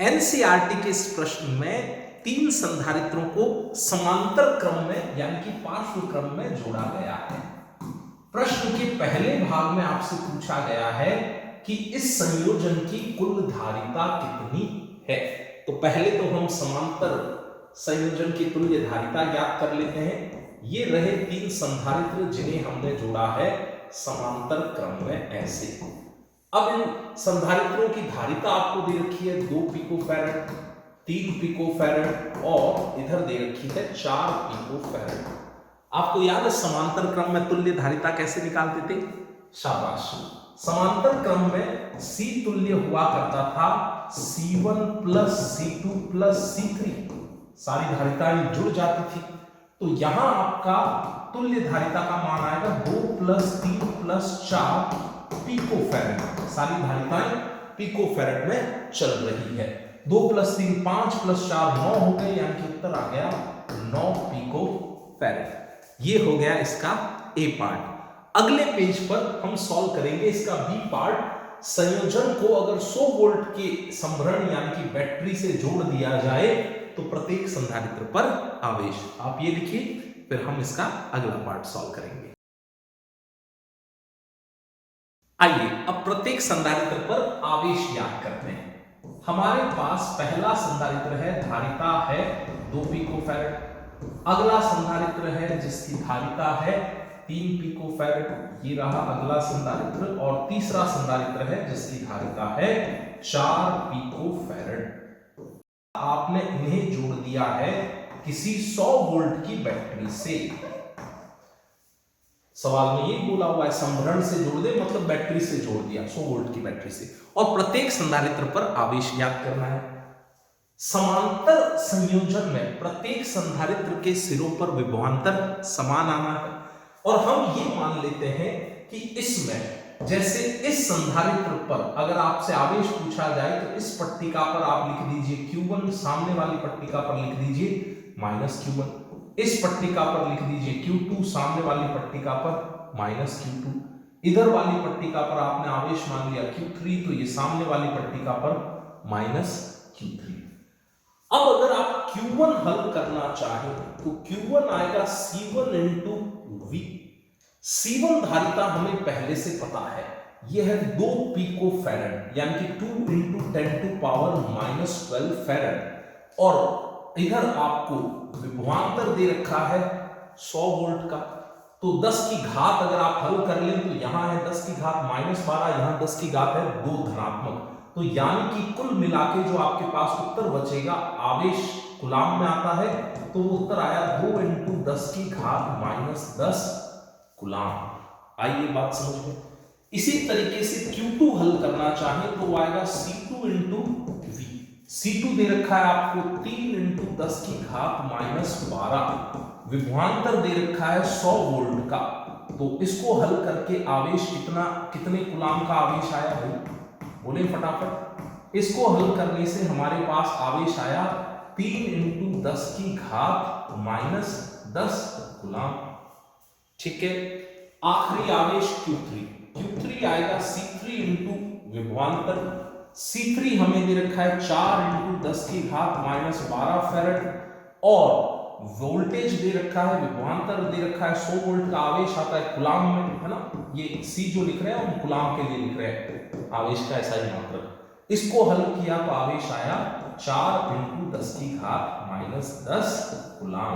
NCERT के इस प्रश्न में 3 संधारित्रों को समांतर क्रम में यानी कि पार्श्व क्रम में जोड़ा गया है। प्रश्न के पहले भाग में आपसे पूछा गया है कि इस संयोजन की कुल धारिता कितनी है। तो पहले तो हम समांतर संयोजन की तुल्य धारिता ज्ञात कर लेते हैं। ये रहे 3 संधारित्र जिन्हें हमने जोड़ा है समांतर क्रम में ऐसे। अब इन संधारित्रों की धारिता आपको दे रखी है 2 पिकोफैरड, 3 पिकोफैरड और इधर दे रखी है 4 पिकोफैरड। आपको याद है समांतर क्रम में तुल्य धारिता कैसे निकालते थे? शाबाश। समांतर क्रम में C तुल्य हुआ करता था C1 plus C2 plus C3। सारी धारिताएं जुड़ जाती थी। तो यहां आपका तुल्य धारिता का मान आएगा 2 प्लस 3 प्लस 4 पिकोफैरड। सारी धारिताएं पिकोफैरड में चल रही है। 2 प्लस 3 5 प्लस 4 9 हो गए, यानी कि उत्तर आ गया 9 पिकोफैरड। ये हो गया इसका ए पार्ट। अगले पेज पर हम सॉल्व करेंगे इसका बी पार्ट। संयोजन को अगर 100 वोल्ट के संभरण यानी कि बैटरी से जोड़ दिया जाए तो प्रत्येक संधारित्र पर आवेश, आप ये लिखिए, फिर हम इसका अगला पार्ट सॉल्व करेंगे। आइए अब प्रत्येक संधारित्र पर आवेश ज्ञात करते हैं। हमारे पास पहला संधारित्र है, धारिता है 2 पिकोफैरड। अगला संधारित्र है जिसकी धारिता है 3 पिकोफैरड, ये रहा अगला संधारित्र। और तीसरा संधारित्र है जिसकी धारिता है 4 पिकोफैरड। आपने इन्हें जोड़ दिया है किसी 100 वोल्ट की बैटरी से। सवाल में ये बोला हुआ है संभरण से जोड़ दे, मतलब बैटरी से जोड़ दिया 100 वोल्ट की बैटरी से। और प्रत्येक संधारित्र पर आवेश ज्ञात करना है। समांतर संयोजन में प्रत्येक संधारित्र के सिरों पर विभवांतर समान आना है। और हम ये मान लेते हैं कि इसमें जैसे इस संधारित्र पर अगर आपसे आवेश पूछा जाए तो इस पट्टिका पर आप लिख दीजिए Q1, सामने वाली पट्टिका पर लिख दीजिए -Q1, इस पट्टिका पर लिख दीजिए Q2, सामने वाली पट्टिका पर -Q2, इधर वाली पट्टिका पर आपने आवेश मान लिया Q3, तो ये सामने वाली पट्टिका पर -Q3। अब अगर आप Q1 हल करना चाहें तो Q1 आएगा C1 इंटू V। C1 धारिता हमें पहले से पता है, यह है 2 पिकोफैरड यानी कि 2 इंटू 10⁻⁻12 फैरड। और इधर आपको विभवांतर दे रखा है 100 वोल्ट का। तो 10 की घात अगर आप हल कर लें तो यहां है 10 की घात -12, यहां 10 की घात है 2 धनात्मक। तो यानी कि कुल मिलाके जो आपके पास उत्तर बचेगा, आवेश कूलाम में आता है, तो वो उत्तर आया 2 इंटू 10 की घात -10 कूलाम। आइए बात समझ में। इसी तरीके से Q2 हल करना चाहें तो वो आएगा C2 इंटू V। C2 दे रखा है आपको 3 इंटू 10 की घात -12, विभवांतर दे रखा है 100 वोल्ट का। तो इसको हल करके आवेश कितने कूलाम का आवेश आया भाई, बोले फटाफट। इसको हल करने से हमारे पास आवेश आया 3 इंटू 10 की घात -10 कूलाम। ठीक है। आखिरी आवेश Q3 आएगा C3 इंटू विभवांतर। C3 हमें दे रखा है 4 इंटू 10 की घात -12 फैरड। और वोल्टेज दे रखा है, विभवांतर दे रखा है 100 वोल्ट का। आवेश आता है कूलाम में, है ना। ये C जो लिख रहे हैं हम कूलाम के लिए लिख रहे हैं, आवेश का ऐसा ही मात्रक। इसको हल किया तो आवेश आया 4 इंटू 10 की घात -10 कूलाम।